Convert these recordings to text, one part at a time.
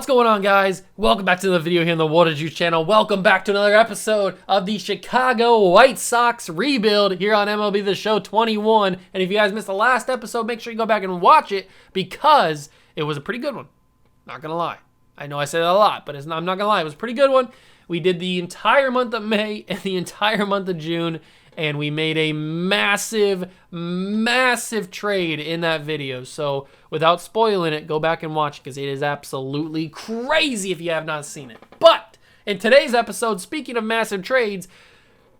What's going on, guys? Welcome back to the video here on the Water Juice channel. Welcome back to another episode of the Chicago White Sox rebuild here on MLB The Show 21. And if you guys missed the last episode, make sure you go back and watch it because it was a pretty good one. Not gonna lie. I know I say that a lot, but I'm not gonna lie. It was a pretty good one. We did the entire month of May and the entire month of June, and we made a massive trade in that video. So without spoiling it, go back and watch it because it is absolutely crazy if you have not seen it. But in today's episode, speaking of massive trades,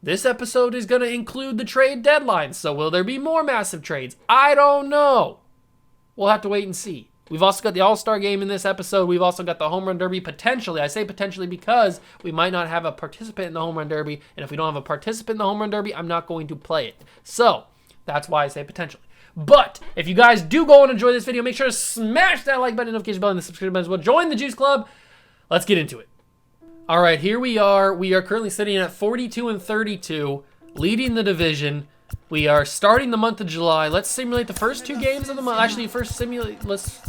this episode is going to include the trade deadline. So will there be more massive trades? I don't know. We'll have to wait and see. We've also got the All-Star game in this episode. We've also got the Home Run Derby potentially. I say potentially because we might not have a participant in the Home Run Derby. And if we don't have a participant in the Home Run Derby, I'm not going to play it. So that's why I say potentially. But if you guys do go and enjoy this video, make sure to smash that like button, notification bell, and the subscribe button as well. Join the Juice Club. Let's get into it. All right, here we are. We are currently sitting at 42-32, leading the division. We are starting the month of July. Let's simulate the first two games of the month. Actually, let's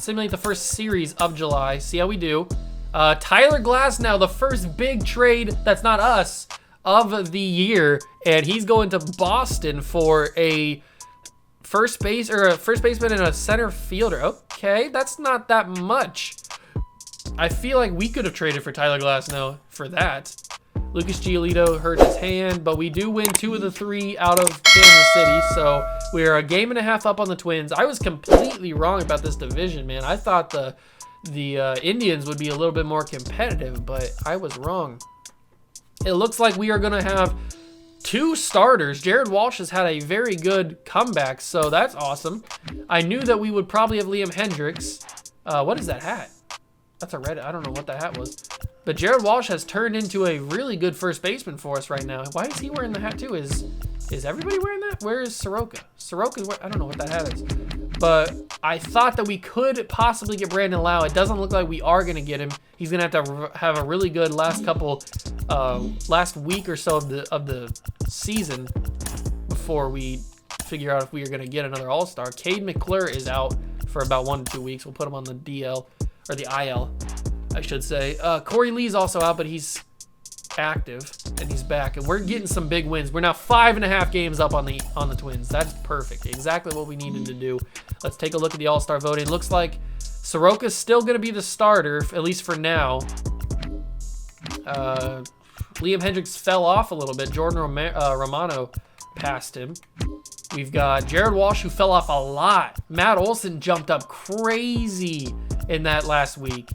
simulate the first series of July. See how we do. Tyler Glasnow, the first big trade that's not us of the year, and he's going to Boston for a first baseman and a center fielder. Okay, that's not that much. I feel like we could have traded for Tyler Glasnow for that. Lucas Giolito hurt his hand, but we do win 2 of the 3 out of Kansas City, so we are a game and a half up on the Twins. I was completely wrong about this division, man. I thought the Indians would be a little bit more competitive, but I was wrong. It looks like we are going to have 2 starters. Jared Walsh has had a very good comeback, so that's awesome. I knew that we would probably have Liam Hendricks. What is that hat? That's a red. I don't know what that hat was. But Jared Walsh has turned into a really good first baseman for us right now. Why is he wearing the hat too? Is everybody wearing that? Where is Soroka? Soroka's I don't know what that hat is. But I thought that we could possibly get Brandon Lau. It doesn't look like we are going to get him. He's going to have a really good last week or so of the season before we figure out if we are going to get another All-Star. Cade McClure is out for about 1 to 2 weeks. We'll put him on the DL or the IL. I should say. Corey Lee's also out, but he's active and he's back, and we're getting some big wins. We're now 5.5 games up on the Twins. That's perfect. Exactly what we needed to do. Let's take a look at the All-Star voting. Looks like Soroka's still going to be the starter, at least for now. Liam Hendricks fell off a little bit. Jordan Romano passed him. We've got Jared Walsh, who fell off a lot. Matt Olson jumped up crazy in that last week.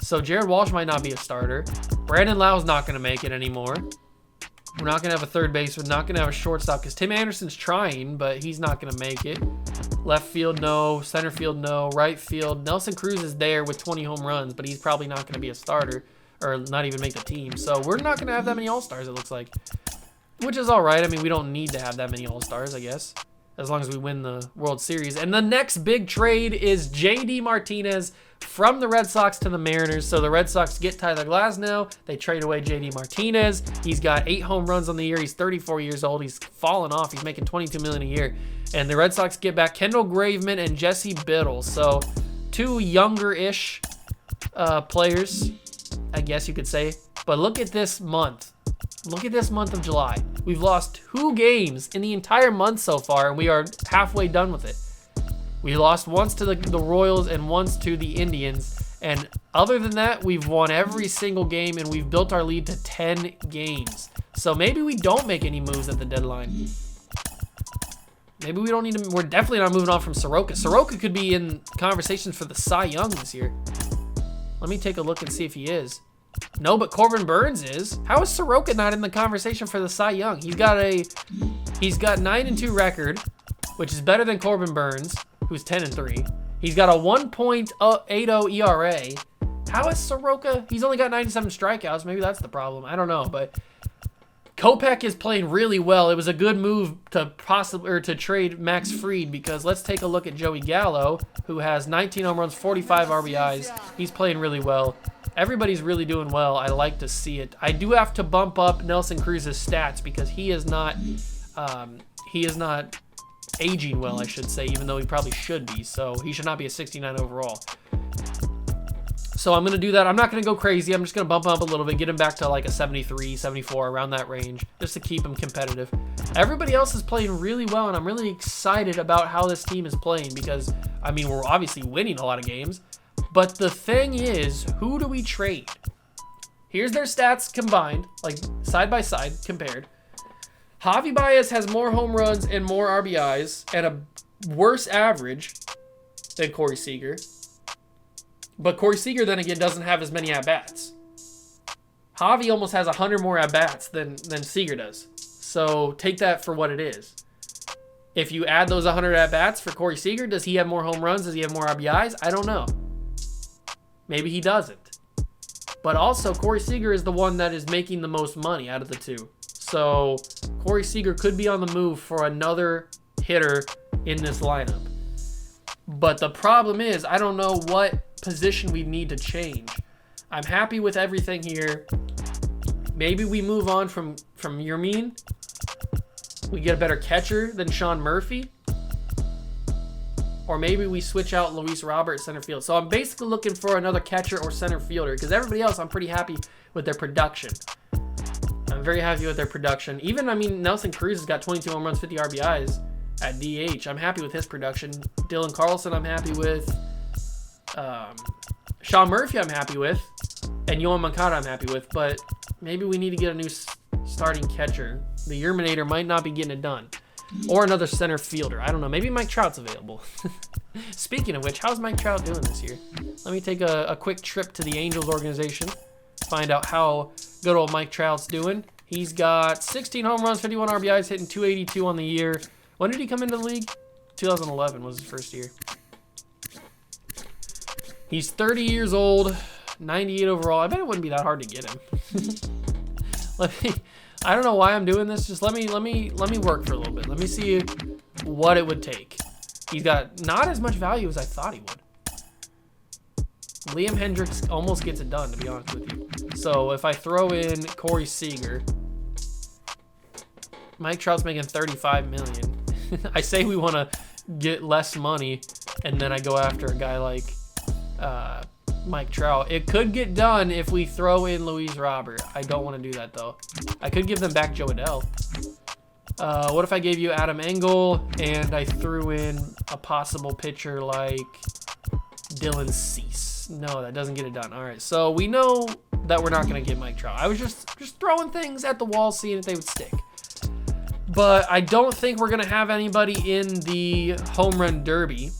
So Jared Walsh might not be a starter. Brandon Lau's not going to make it anymore. We're not going to have a third base. We're not going to have a shortstop because Tim Anderson's trying, but he's not going to make it. Left field, no. Center field, no. Right field. Nelson Cruz is there with 20 home runs, but he's probably not going to be a starter or not even make the team. So we're not going to have that many All-Stars, it looks like, which is all right. I mean, we don't need to have that many All-Stars, I guess, as long as we win the World Series. And the next big trade is J.D. Martinez from the Red Sox to the Mariners. So the Red Sox get Tyler Glasnow. They trade away J.D. Martinez. He's got 8 home runs on the year. He's 34 years old. He's fallen off. He's making $22 million a year. And the Red Sox get back Kendall Graveman and Jesse Biddle. So 2 younger-ish players, I guess you could say. But look at this month. Look at this month of July. We've lost 2 games in the entire month so far, and we are halfway done with it. We lost once to the Royals and once to the Indians. And other than that, we've won every single game, and we've built our lead to 10 games. So maybe we don't make any moves at the deadline. Maybe we don't need to. We're definitely not moving on from Soroka. Soroka could be in conversations for the Cy Young this year. Let me take a look and see if he is. No, but Corbin Burns is. How is Soroka not in the conversation for the Cy Young? He's got 9-2 record, which is better than Corbin Burns, who's 10-3. He's got a 1.80 ERA. How is Soroka? He's only got 97 strikeouts. Maybe that's the problem. I don't know, but Kopech is playing really well. It was a good move to trade Max Fried because let's take a look at Joey Gallo, who has 19 home runs, 45 RBIs. He's playing really well. Everybody's really doing well. I like to see it. I do have to bump up Nelson Cruz's stats because he is not aging well, I should say, even though he probably should be. So he should not be a 69 overall. So I'm going to do that. I'm not going to go crazy. I'm just going to bump up a little bit, get him back to like a 73, 74, around that range, just to keep him competitive. Everybody else is playing really well, and I'm really excited about how this team is playing because, I mean, we're obviously winning a lot of games. But the thing is, who do we trade? Here's their stats combined, like side by side compared. Javi Baez has more home runs and more RBIs and a worse average than Corey Seager. But Corey Seager, then again, doesn't have as many at-bats. Javi almost has 100 more at-bats than Seager does. So take that for what it is. If you add those 100 at-bats for Corey Seager, does he have more home runs? Does he have more RBIs? I don't know. Maybe he doesn't. But also, Corey Seager is the one that is making the most money out of the two. So Corey Seager could be on the move for another hitter in this lineup. But the problem is, I don't know what position we need to change. I'm happy with everything here. Maybe we move on from Yermin. We get a better catcher than Sean Murphy. Or maybe we switch out Luis Robert at center field. So I'm basically looking for another catcher or center fielder because everybody else, I'm pretty happy with their production. I'm very happy with their production. Even, I mean, Nelson Cruz has got 22 home runs, 50 RBIs at DH. I'm happy with his production. Dylan Carlson, I'm happy with. Sean Murphy, I'm happy with. And Yohan Moncada, I'm happy with. But maybe we need to get a new starting catcher. The Yerminator might not be getting it done. Or another center fielder. I don't know. Maybe Mike Trout's available. Speaking of which, how's Mike Trout doing this year? Let me take a quick trip to the Angels organization. Find out how good old Mike Trout's doing. He's got 16 home runs, 51 RBIs, hitting 282 on the year. When did he come into the league? 2011 was his first year. He's 30 years old, 98 overall. I bet it wouldn't be that hard to get him. I don't know why I'm doing this. Just let me work for a little bit. Let me see what it would take. He's got not as much value as I thought he would. Liam Hendricks almost gets it done, to be honest with you. So if I throw in Corey Seager, Mike Trout's making $35 million. I say we want to get less money, and then I go after a guy like Mike Trout. It could get done if we throw in Luis Robert. I don't want to do that, though. I could give them back Joe Adell. What if I gave you Adam Engel, and I threw in a possible pitcher like Dylan Cease? No, that doesn't get it done. All right, so we know that we're not going to get Mike Trout. I was just throwing things at the wall, seeing if they would stick. But I don't think we're going to have anybody in the home run derby.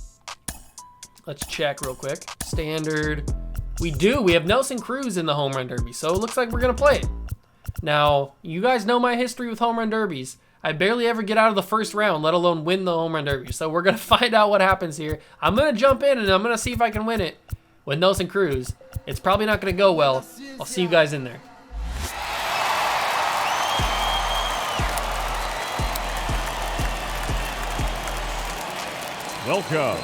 Let's check real quick. Standard. We do. We have Nelson Cruz in the home run derby, so it looks like we're going to play it. Now, you guys know my history with home run derbies. I barely ever get out of the first round, let alone win the home run derby. So we're going to find out what happens here. I'm going to jump in, and I'm going to see if I can win it with Nelson Cruz. It's probably not going to go well. I'll see you guys in there. Welcome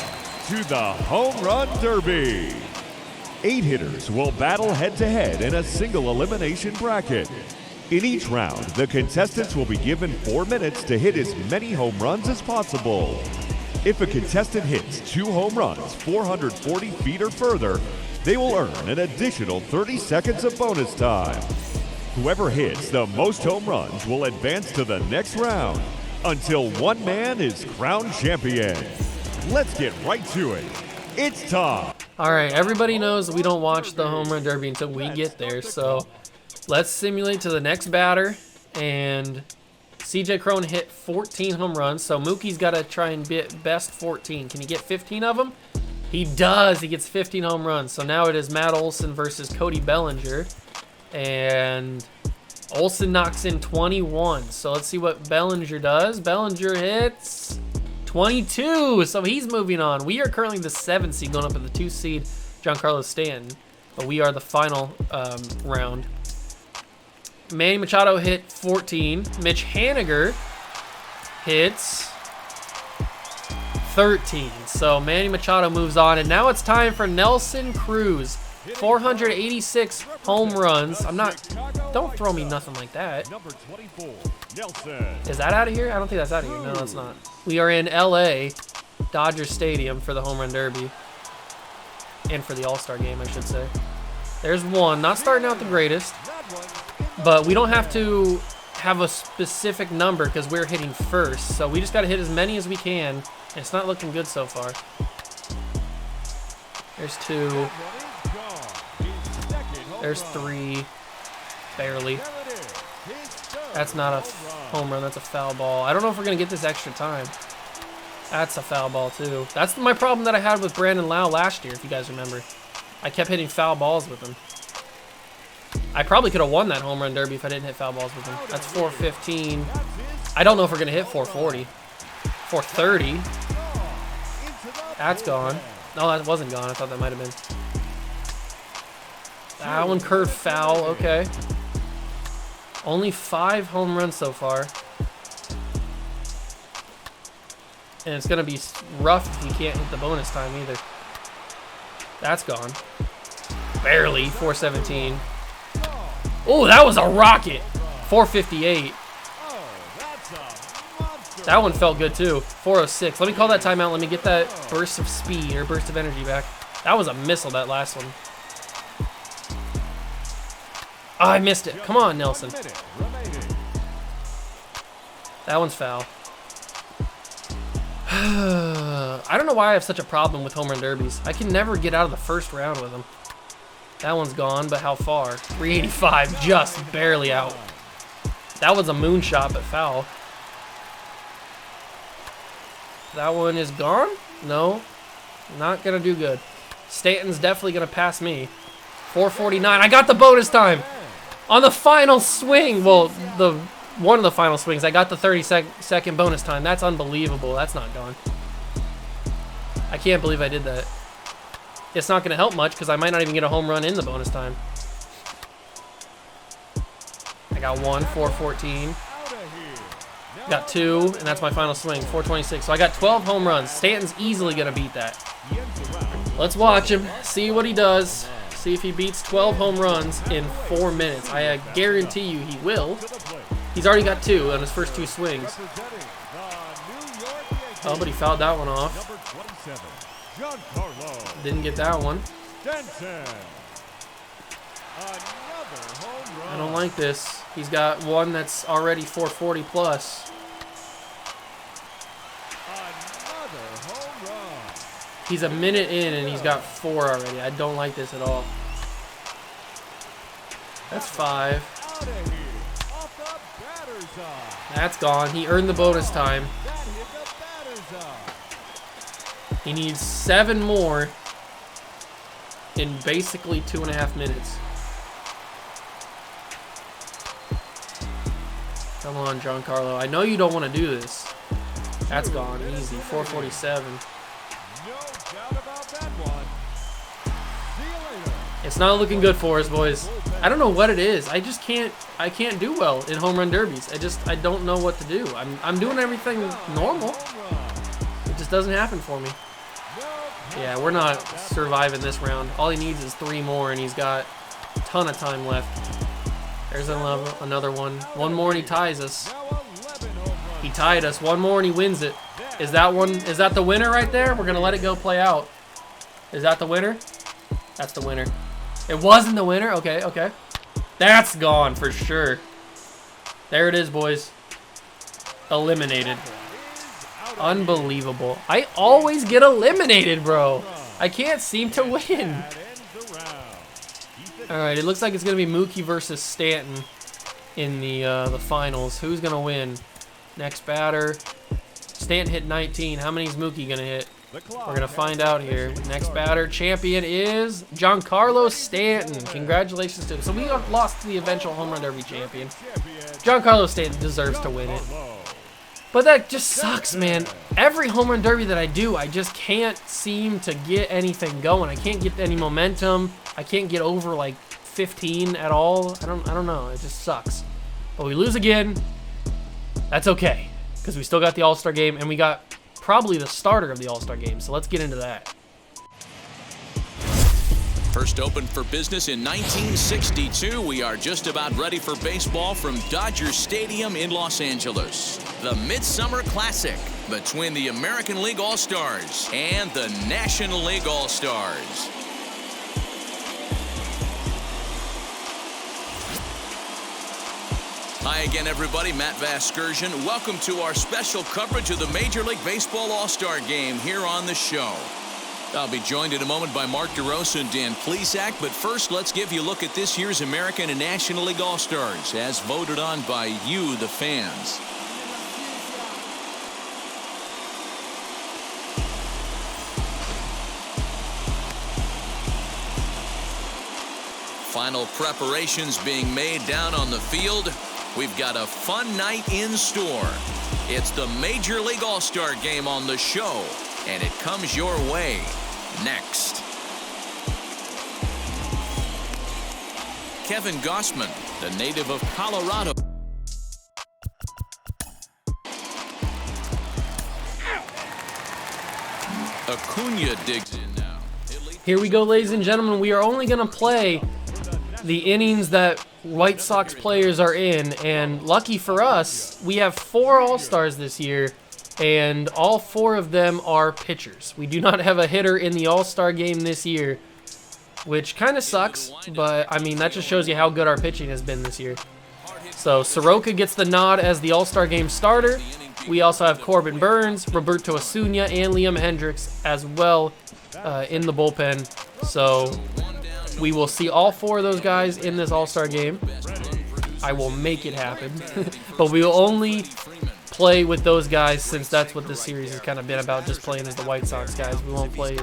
to the Home Run Derby. 8 hitters will battle head-to-head in a single elimination bracket. In each round, the contestants will be given 4 minutes to hit as many home runs as possible. If a contestant hits 2 home runs 440 feet or further, they will earn an additional 30 seconds of bonus time. Whoever hits the most home runs will advance to the next round until one man is crowned champion. Let's get right to it. It's time. All right, everybody knows we don't watch the home run derby until we get there, so let's simulate to the next batter. And CJ Cron hit 14 home runs, so Mookie's got to try and get best 14. Can he get 15 of them? He does. He gets 15 home runs. So now it is Matt Olson versus Cody Bellinger, and Olson knocks in 21. So let's see what Bellinger does. Bellinger hits 22, so he's moving on. We are currently the 7th seed going up to the 2 seed, Giancarlo Stanton, but we are the final round. Manny Machado hit 14. Mitch Haniger hits 13. So Manny Machado moves on, and now it's time for Nelson Cruz. 486 home runs. Don't throw me nothing like that. Number 24, Nelson. Is that out of here? I don't think that's out of here. No, that's not. We are in LA, Dodger Stadium for the home run derby. and for the All-Star game, I should say. There's one. Not starting out the greatest, but we don't have to have a specific number because we're hitting first. So we just got to hit as many as we can. It's not looking good so far. There's 2. There's 3. Barely. That's not a home run. That's a foul ball. I don't know if we're going to get this extra time. That's a foul ball, too. That's my problem that I had with Brandon Lau last year, if you guys remember. I kept hitting foul balls with him. I probably could have won that home run derby if I didn't hit foul balls with him. That's 415. I don't know if we're going to hit 440. 430. That's gone. No, that wasn't gone. I thought that might have been. That one curved foul. Okay. Only 5 home runs so far. And it's going to be rough if you can't hit the bonus time either. That's gone. Barely. 417. Oh, that was a rocket. 458. That one felt good too. 406. Let me call that timeout. Let me get that burst of speed or burst of energy back. That was a missile, that last one. Oh, I missed it. Come on, Nelson. That one's foul. I don't know why I have such a problem with home run derbies. I can never get out of the first round with them. That one's gone, but how far? 385, just barely out. That was a moonshot, but foul. That one is gone? No, not gonna do good. Stanton's definitely gonna pass me. 449, I got the bonus time. On the final swing, well, one of the final swings, I got the 30-second bonus time. That's unbelievable. That's not gone. I can't believe I did that. It's not going to help much because I might not even get a home run in the bonus time. I got 1, 414. Got 2, and that's my final swing, 426. So I got 12 home runs. Stanton's easily going to beat that. Let's watch him, see what he does. See if he beats 12 home runs in 4 minutes. I guarantee you he will. He's already got 2 on his first 2 swings. Oh, but he fouled that one off. Didn't get that one. I don't like this. He's got one that's already 440 plus. He's a minute in and he's got 4 already. I don't like this at all. That's 5. That's gone. He earned the bonus time. He needs 7 more in basically 2.5 minutes. Come on, Giancarlo. I know you don't want to do this. That's gone. Easy. 447. It's not looking good for us, boys. I don't know what it is. I can't do well in home run derbies. I don't know what to do. I'm doing everything normal. It just doesn't happen for me. Yeah, we're not surviving this round. All he needs is 3 more, and he's got a ton of time left. There's another one. 1 more, and he ties us. He tied us. 1 more, and he wins it. Is that the winner right there? We're gonna let it go play out. Is that the winner? That's the winner. It wasn't the winner? Okay, okay. That's gone for sure. There it is, boys. Eliminated. Unbelievable. I always get eliminated, bro. I can't seem to win. All right, it looks like it's going to be Mookie versus Stanton in the finals. Who's going to win? Next batter. Stanton hit 19. How many is Mookie going to hit? We're going to find out here. Next batter, champion is Giancarlo Stanton. Congratulations to him. So we lost to the eventual home run derby champion. Giancarlo Stanton deserves to win it. But that just sucks, man. Every home run derby that I do, I just can't seem to get anything going. I can't get any momentum. I can't get over like 15 at all. I don't know. It just sucks. But we lose again. That's okay, because we still got the All-Star game, and we got probably the starter of the All-Star game. So let's get into that. First opened for business in 1962. We are just about ready for baseball from Dodger Stadium in Los Angeles. The Midsummer Classic between the American League All-Stars and the National League All-Stars. Hi again, everybody. Matt Vasgersian. Welcome to our special coverage of the Major League Baseball All-Star Game here on the show. I'll be joined in a moment by Mark DeRosa and Dan Plesac, but first let's give you a look at this year's American and National League All-Stars as voted on by you, the fans. Final preparations being made down on the field. We've got a fun night in store. It's the Major League All-Star Game on the show, and it comes your way next. Kevin Gossman, the native of Colorado. Acuna digs in now. Here we go, ladies and gentlemen. We are only going to play the innings that White Sox players are in, and lucky for us, we have 4 All-Stars this year, and all 4 of them are pitchers. We do not have a hitter in the All-Star game this year, which kind of sucks, but I mean, that just shows you how good our pitching has been this year. So Soroka gets the nod as the All-Star game starter. We also have Corbin Burns, Roberto Acuna, and Liam Hendricks as well in the bullpen. So we will see all 4 of those guys in this All-Star game. I will make it happen. But we will only play with those guys since that's what this series has kind of been about, just playing as the White Sox guys. We won't play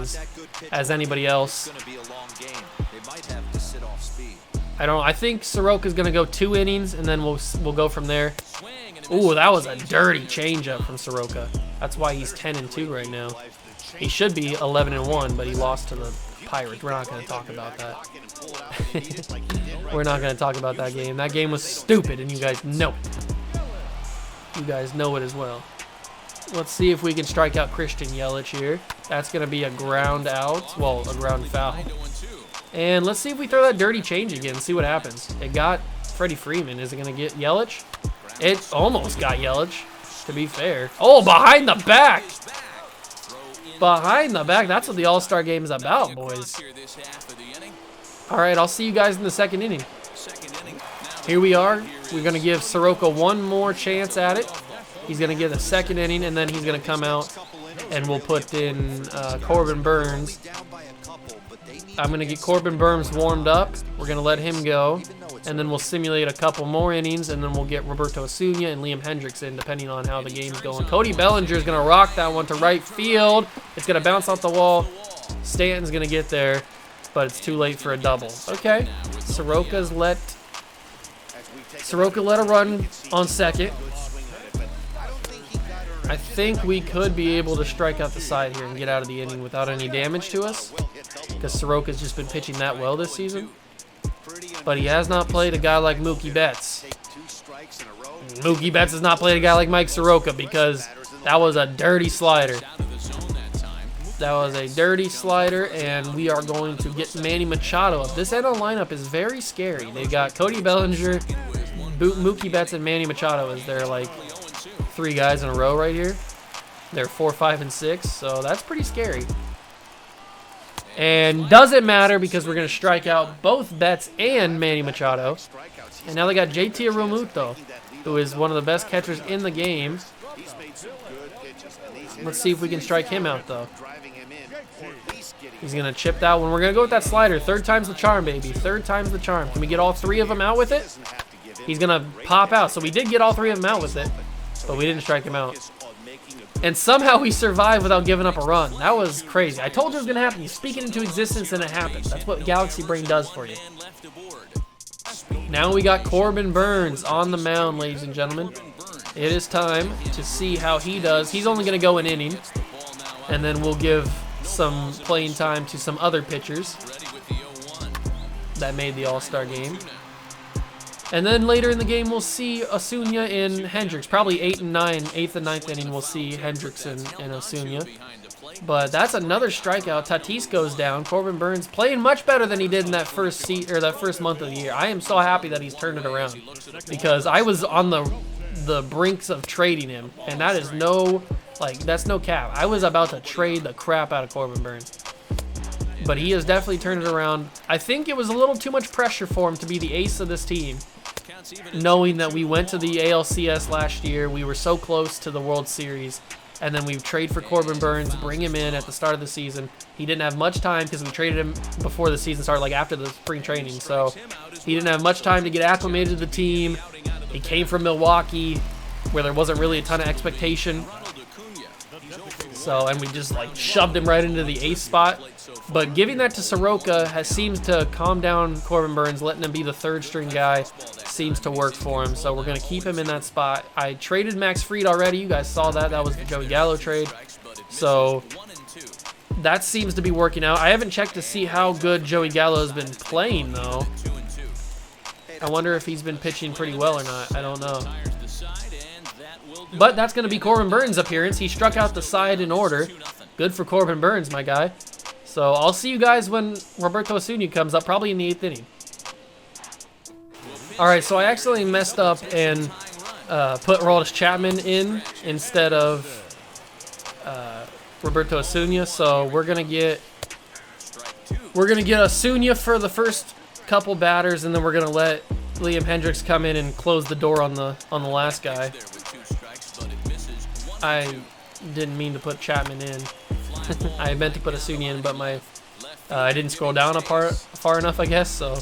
as anybody else. I think Soroka's going to go 2 innings, and then we'll go from there. Ooh, that was a dirty changeup from Soroka. That's why he's 10-2 right now. He should be 11-1, but he lost to the Pirates. We're not going to talk about that. We're not going to talk about that game. That game was stupid, and you guys know it. You guys know it as well. Let's see if we can strike out Christian Yelich here. That's going to be a ground out. Well, a ground foul. And let's see if we throw that dirty change again. See what happens. It got Freddie Freeman. Is it going to get Yelich? It almost got Yelich, to be fair. Oh, behind the back. Behind the back. That's what the All-Star game is about, boys. All right, I'll see you guys in the second inning. Here we are. We're going to give Soroka one more chance at it. He's going to get a second inning, and then he's going to come out, and we'll put in Corbin Burns. I'm going to get Corbin Burns warmed up. We're going to let him go, and then we'll simulate a couple more innings, and then we'll get Roberto Acuna and Liam Hendricks in, depending on how the game's going. Cody Bellinger is going to rock that one to right field. It's going to bounce off the wall. Stanton's going to get there, but it's too late for a double. Okay, Soroka let a run on second. I think we could be able to strike out the side here and get out of the inning without any damage to us, because Soroka's just been pitching that well this season. But he has not played a guy like Mookie Betts. Mookie Betts has not played a guy like Mike Soroka, because that was a dirty slider. That was a dirty slider, and we are going to get Manny Machado up. This NL lineup is very scary. They've got Cody Bellinger, Mookie Betts, and Manny Machado as their, like, 3 guys in a row right here. They're 4, 5, and 6, so that's pretty scary. And doesn't matter, because we're going to strike out both Betts and Manny Machado. And now they got JT Realmuto, who is one of the best catchers in the game. Let's see if we can strike him out, though. He's going to chip that one. We're going to go with that slider. 3rd time's the charm, baby. 3rd time's the charm. Can we get all 3 of them out with it? He's going to pop out. So we did get all 3 of them out with it, but we didn't strike him out. And somehow we survived without giving up a run. That was crazy. I told you it was going to happen. You speak it into existence and it happens. That's what Galaxy Brain does for you. Now we got Corbin Burns on the mound, ladies and gentlemen. It is time to see how he does. He's only going to go an inning, and then we'll give some playing time to some other pitchers that made the All-Star game. And then later in the game, we'll see Acuna and Hendricks. Probably 8th and 9th inning, we'll see Hendricks and Acuna. But that's another strikeout. Tatis goes down. Corbin Burns playing much better than he did in that first month of the year. I am so happy that he's turned it around, because I was on the brinks of trading him, and that is that's no cap. I was about to trade the crap out of Corbin Burns. But he has definitely turned it around. I think it was a little too much pressure for him to be the ace of this team. knowing that we went to the ALCS last year. We were so close to the World Series. And then we trade for Corbin Burns, bring him in at the start of the season. He didn't have much time because we traded him before the season started, like after the spring training. So he didn't have much time to get acclimated to the team. He came from Milwaukee, where there wasn't really a ton of expectation. So, and we just like shoved him right into the ace spot. But giving that to Soroka seems to calm down Corbin Burns, letting him be the third string guy seems to work for him. So we're going to keep him in that spot. I traded Max Fried already. You guys saw that. That was the Joey Gallo trade. So that seems to be working out. I haven't checked to see how good Joey Gallo has been playing, though. I wonder if he's been pitching pretty well or not. I don't know. But that's going to be Corbin Burns' appearance. He struck out the side in order. Good for Corbin Burns, my guy. So I'll see you guys when Roberto Acuna comes up, probably in the 8th inning. All right, so I accidentally messed up and put Aroldis Chapman in instead of Roberto Acuna. So we're gonna get Acuna for the first couple batters, and then we're gonna let Liam Hendriks come in and close the door on the last guy. I didn't mean to put Chapman in. I meant to put Acuna in, but I didn't scroll down far enough, I guess. So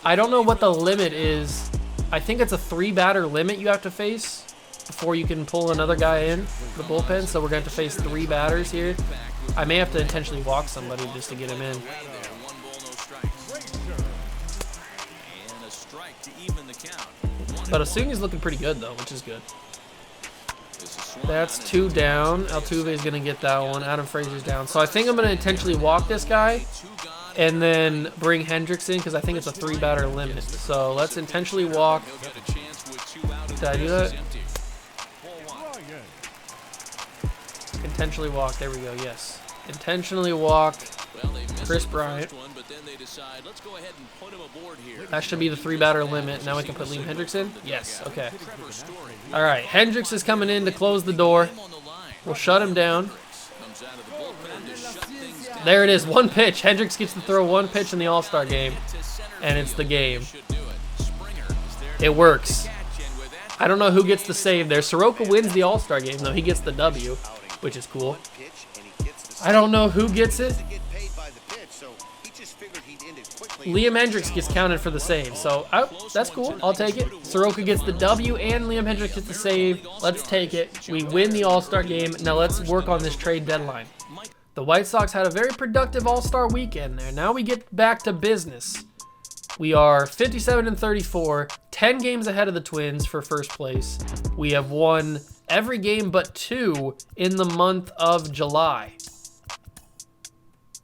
I don't know what the limit is. I think it's a 3-batter limit you have to face before you can pull another guy in the bullpen. So we're going to have to face 3 batters here. I may have to intentionally walk somebody just to get him in. But Acuna's looking pretty good, though, which is good. That's 2 down. Altuve is going to get that one. Adam Frazier's down. So I think I'm going to intentionally walk this guy and then bring Hendriks in because I think it's a 3-batter limit. So let's intentionally walk. Did I do that? Intentionally walk. There we go. Yes. Intentionally walk Chris Bryant. That should be the 3-batter limit. Now we can put Liam Hendriks in? Yes. Okay. All right. Hendriks is coming in to close the door. We'll shut him down. There it is. 1 pitch. Hendriks gets to throw 1 pitch in the All-Star game, and it's the game. It works. I don't know who gets the save there. Soroka wins the All-Star game, though. He gets the W, which is cool. I don't know who gets it. Liam Hendriks gets counted for the save, so that's cool. I'll take it. Soroka gets the W and Liam Hendriks gets the save. Let's take it. We win the All-Star game. Now let's work on this trade deadline. The White Sox had a very productive All-Star weekend there. Now we get back to business. We are 57-34, 10 games ahead of the Twins for first place. We have won every game but 2 in the month of July.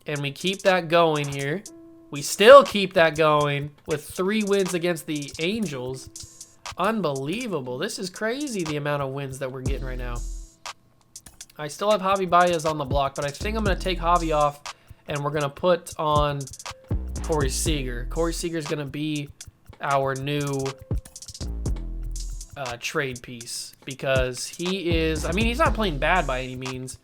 And we keep that going here. We still keep that going with 3 wins against the Angels. Unbelievable. This is crazy, the amount of wins that we're getting right now. I still have Javi Baez on the block, but I think I'm going to take Javi off, and we're going to put on Corey Seager. Corey Seager is going to be our new trade piece because he is, I mean, he's not playing bad by any means,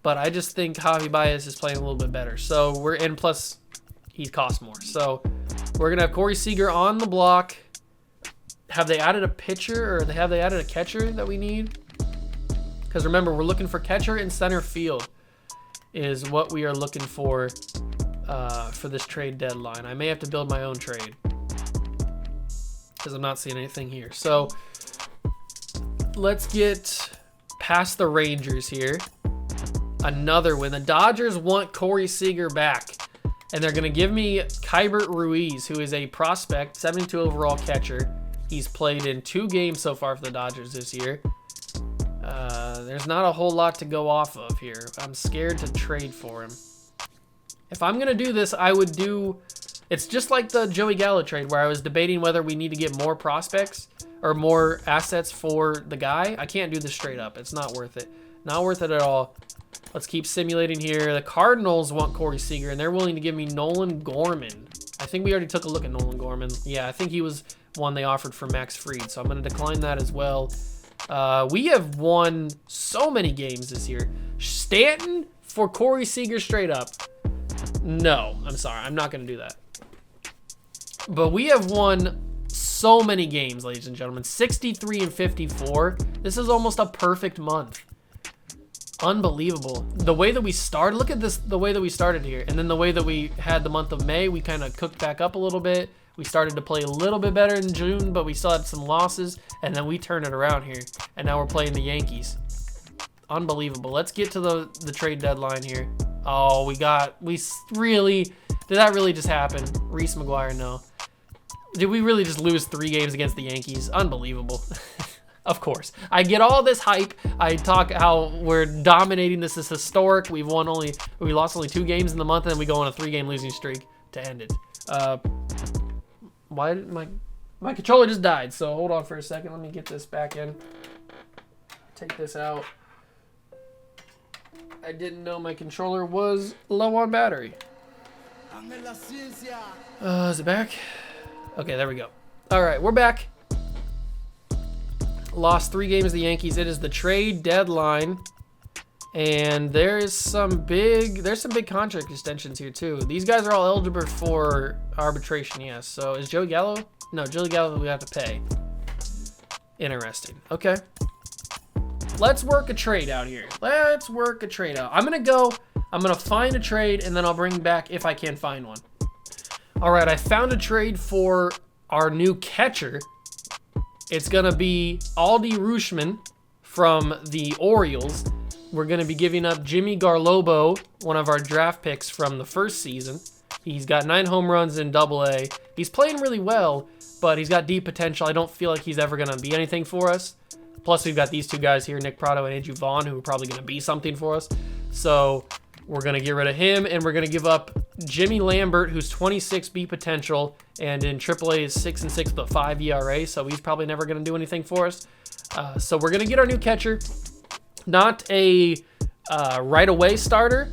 but I just think Javi Baez is playing a little bit better. So we're in, plus he costs more. So we're going to have Corey Seager on the block. Have they added a pitcher or have they added a catcher that we need? Because remember, we're looking for catcher and center field is what we are looking for this trade deadline. I may have to build my own trade because I'm not seeing anything here. So let's get past the Rangers here. Another win. The Dodgers want Corey Seager back, and they're going to give me Kybert Ruiz, who is a prospect, 72 overall catcher. He's played in 2 games so far for the Dodgers this year. There's not a whole lot to go off of here. I'm scared to trade for him. If I'm going to do this, I would do... It's just like the Joey Gallo trade where I was debating whether we need to get more prospects or more assets for the guy. I can't do this straight up. It's not worth it. Not worth it at all. Let's keep simulating here. The Cardinals want Corey Seager, and they're willing to give me Nolan Gorman. I think we already took a look at Nolan Gorman. Yeah, I think he was one they offered for Max Fried, so I'm going to decline that as well. We have won so many games this year. Stanton for Corey Seager straight up. No, I'm sorry. I'm not going to do that. But we have won so many games, ladies and gentlemen. 63 and 54. This is almost a perfect month. Unbelievable. The way that we started, look at this, the way that we started here. And then the way that we had the month of May, we kind of cooked back up a little bit. We started to play a little bit better in June, but we still had some losses. And then we turned it around here. And now we're playing the Yankees. Unbelievable. Let's get to the trade deadline here. Oh, did that really just happen? Reese McGuire, no. Did we really just lose 3 games against the Yankees? Unbelievable. Of course. I get all this hype. I talk how we're dominating. This is historic. We lost only 2 games in the month, and then we go on a 3-game losing streak to end it. Why did my controller just died? So hold on for a second. Let me get this back in. Take this out. I didn't know my controller was low on battery. Is it back? Okay, there we go. All right, we're back. Lost 3 games to the Yankees. It is the trade deadline, and there's some big contract extensions here too. These guys are all eligible for arbitration. Yes. So is Joey Gallo? No, Joey Gallo we have to pay. Interesting. Okay. Let's work a trade out here. Let's work a trade out. I'm gonna find a trade, and then I'll bring back if I can find one. All right, I found a trade for our new catcher. It's going to be Aldi Rutschman from the Orioles. We're going to be giving up Jimmy Garlobo, one of our draft picks from the first season. He's got 9 home runs in Double-A. He's playing really well, but he's got deep potential. I don't feel like he's ever going to be anything for us. Plus, we've got these 2 guys here, Nick Prado and Andrew Vaughn, who are probably going to be something for us. So we're going to get rid of him, and we're going to give up Jimmy Lambert, who's 26 B potential, and in AAA is 6-6 with a 5 ERA, so he's probably never going to do anything for us. So we're going to get our new catcher. Not a right-away starter,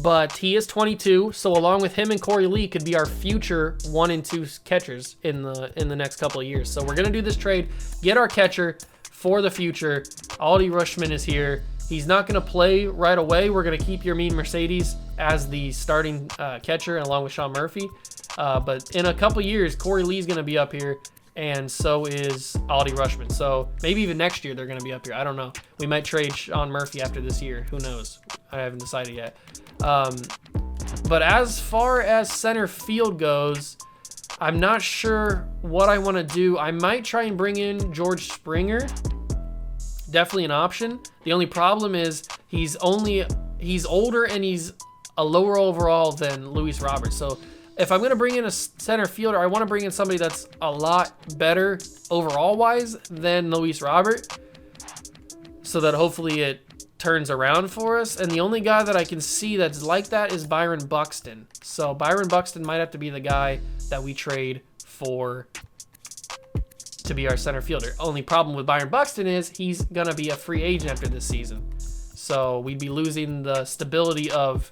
but he is 22, so along with him and Corey Lee could be our future 1 and 2 catchers in the next couple of years. So we're going to do this trade, get our catcher for the future. Aldi Rutschman is here. He's not going to play right away. We're going to keep Yermin Mercedes as the starting catcher along with Sean Murphy. But in a couple years, Corey Lee's going to be up here, and so is Aldi Rutschman. So maybe even next year they're going to be up here. I don't know. We might trade Sean Murphy after this year. Who knows? I haven't decided yet. But as far as center field goes, I'm not sure what I want to do. I might try and bring in George Springer. Definitely an option. The only problem is he's older and he's a lower overall than Luis Roberts. So if I'm going to bring in a center fielder, I want to bring in somebody that's a lot better overall wise than Luis Robert, so that hopefully it turns around for us. And the only guy that I can see that's like that is Byron Buxton. So Byron Buxton might have to be the guy that we trade for to be our center fielder. Only problem with Byron Buxton is he's going to be a free agent after this season. So we'd be losing the stability of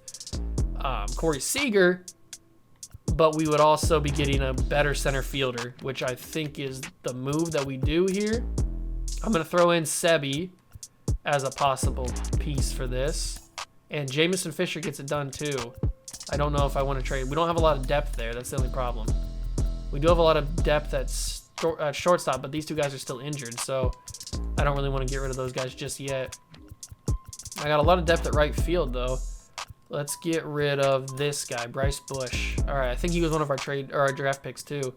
Corey Seager, but we would also be getting a better center fielder, which I think is the move that we do here. I'm going to throw in Sebi as a possible piece for this. And Jamison Fisher gets it done too. I don't know if I want to trade. We don't have a lot of depth there. That's the only problem. We do have a lot of depth at shortstop, but these 2 guys are still injured, so I don't really want to get rid of those guys just yet. I got a lot of depth at right field, though. Let's get rid of this guy, Bryce Bush. All right, I think he was one of our draft picks too.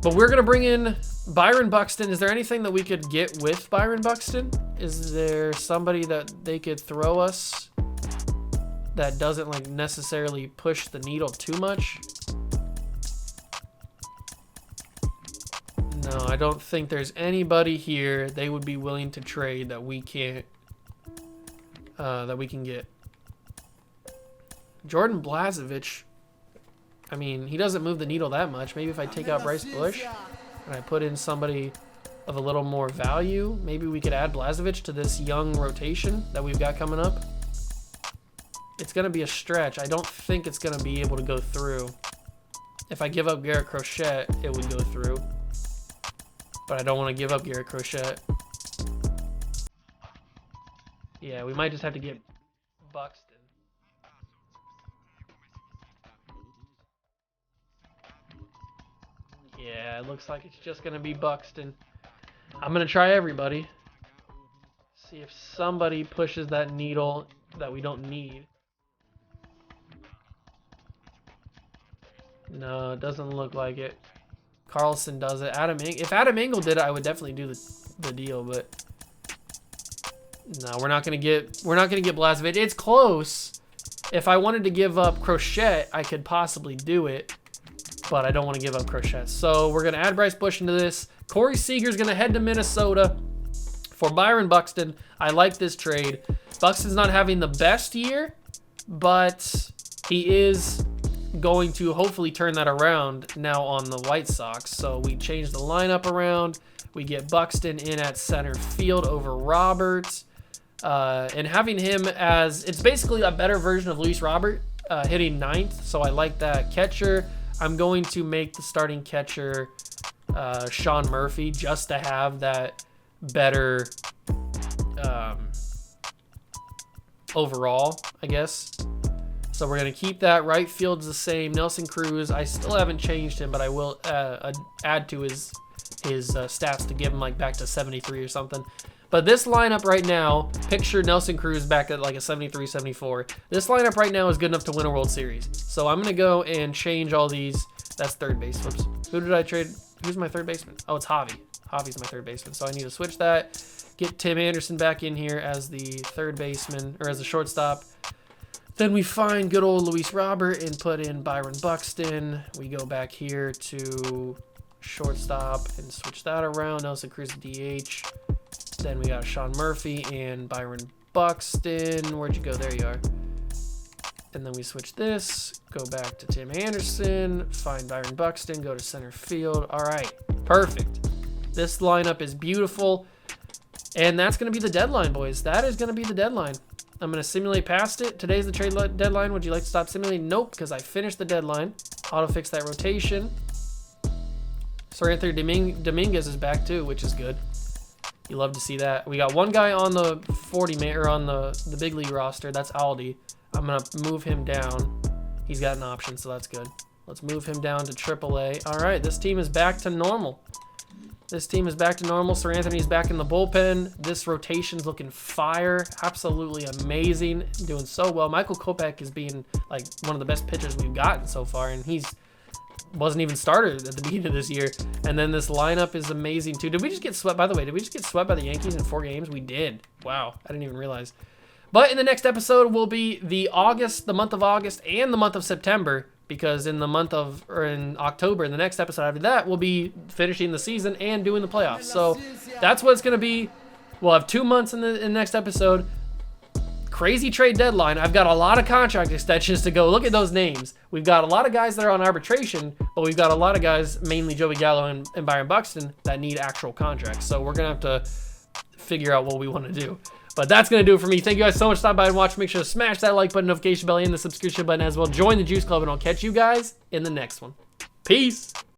But we're gonna bring in Byron Buxton. Is there anything that we could get with Byron Buxton? Is there somebody that they could throw us that doesn't like necessarily push the needle too much? No, I don't think there's anybody here they would be willing to trade that we can't, that we can get. Jordan Blazevich, I mean, he doesn't move the needle that much. Maybe if I take out Bryce Bush and I put in somebody of a little more value, maybe we could add Blazevich to this young rotation that we've got coming up. It's going to be a stretch. I don't think it's going to be able to go through. If I give up Garrett Crochet, it would go through. But I don't want to give up Garrett Crochet. Yeah, we might just have to get Buxton. Yeah, it looks like it's just going to be Buxton. I'm going to try everybody. See if somebody pushes that needle that we don't need. No, it doesn't look like it. Carlson does it. If Adam Engel did it, I would definitely do the deal, but no, we're not gonna get Blazovic. It's close. If I wanted to give up Crochet, I could possibly do it, but I don't want to give up Crochet. So we're gonna add Bryce Bush into this. Corey Seager's gonna head to Minnesota for Byron Buxton. I like this trade. Buxton's not having the best year, but he is going to hopefully turn that around now on the White Sox. So we change the lineup around. We get Buxton in at center field over Robert. And having him as, it's basically a better version of Luis Robert, hitting ninth. So I like that. Catcher, I'm going to make the starting catcher Sean Murphy, just to have that better overall, I guess. So we're going to keep that. Right field's the same. Nelson Cruz, I still haven't changed him, but I will add to his stats to give him like back to 73 or something. But this lineup right now, picture Nelson Cruz back at like a 73, 74. This lineup right now is good enough to win a World Series. So I'm going to go and change all these. That's third base. Whoops. Who did I trade? Who's my third baseman? Oh, it's Javi. Javi's my third baseman. So I need to switch that. Get Tim Anderson back in here as the third baseman, or as a shortstop. Then we find good old Luis Robert and put in Byron Buxton. We go back here to shortstop and switch that around. Nelson Cruz DH. Then we got Sean Murphy and Byron Buxton. Where'd you go? There you are. And then we switch this. Go back to Tim Anderson. Find Byron Buxton. Go to center field. All right. Perfect. This lineup is beautiful. And that's going to be the deadline, boys. That is going to be the deadline. I'm going to simulate past it. Today's the trade deadline. Would you like to stop simulating? Nope, because I finished the deadline. Auto fix that rotation. Sir Anthony Dominguez is back too, which is good. You love to see that. We got one guy on the 40-man, or on the big league roster. That's Aldi. I'm going to move him down. He's got an option, so that's good. Let's move him down to AAA. All right, this team is back to normal. This team is back to normal. Sir Anthony's back in the bullpen. This rotation's looking fire. Absolutely amazing. Doing so well. Michael Kopech is being like one of the best pitchers we've gotten so far, and he's wasn't even started at the beginning of this year. And then this lineup is amazing too. Did we just get swept, by the way, did we just get swept by the Yankees in 4 games? We did. Wow, I didn't even realize. But in the next episode will be the month of August and the month of September, because in October, in the next episode after that, we'll be finishing the season and doing the playoffs. So that's what it's going to be. We'll have 2 months in the next episode. Crazy trade deadline. I've got a lot of contract extensions to go. Look at those names. We've got a lot of guys that are on arbitration, but we've got a lot of guys, mainly Joey Gallo and Byron Buxton, that need actual contracts. So we're going to have to figure out what we want to do. But that's going to do it for me. Thank you guys so much for stopping by and watching. Make sure to smash that like button, notification bell, and the subscription button as well. Join the Juice Club, and I'll catch you guys in the next one. Peace.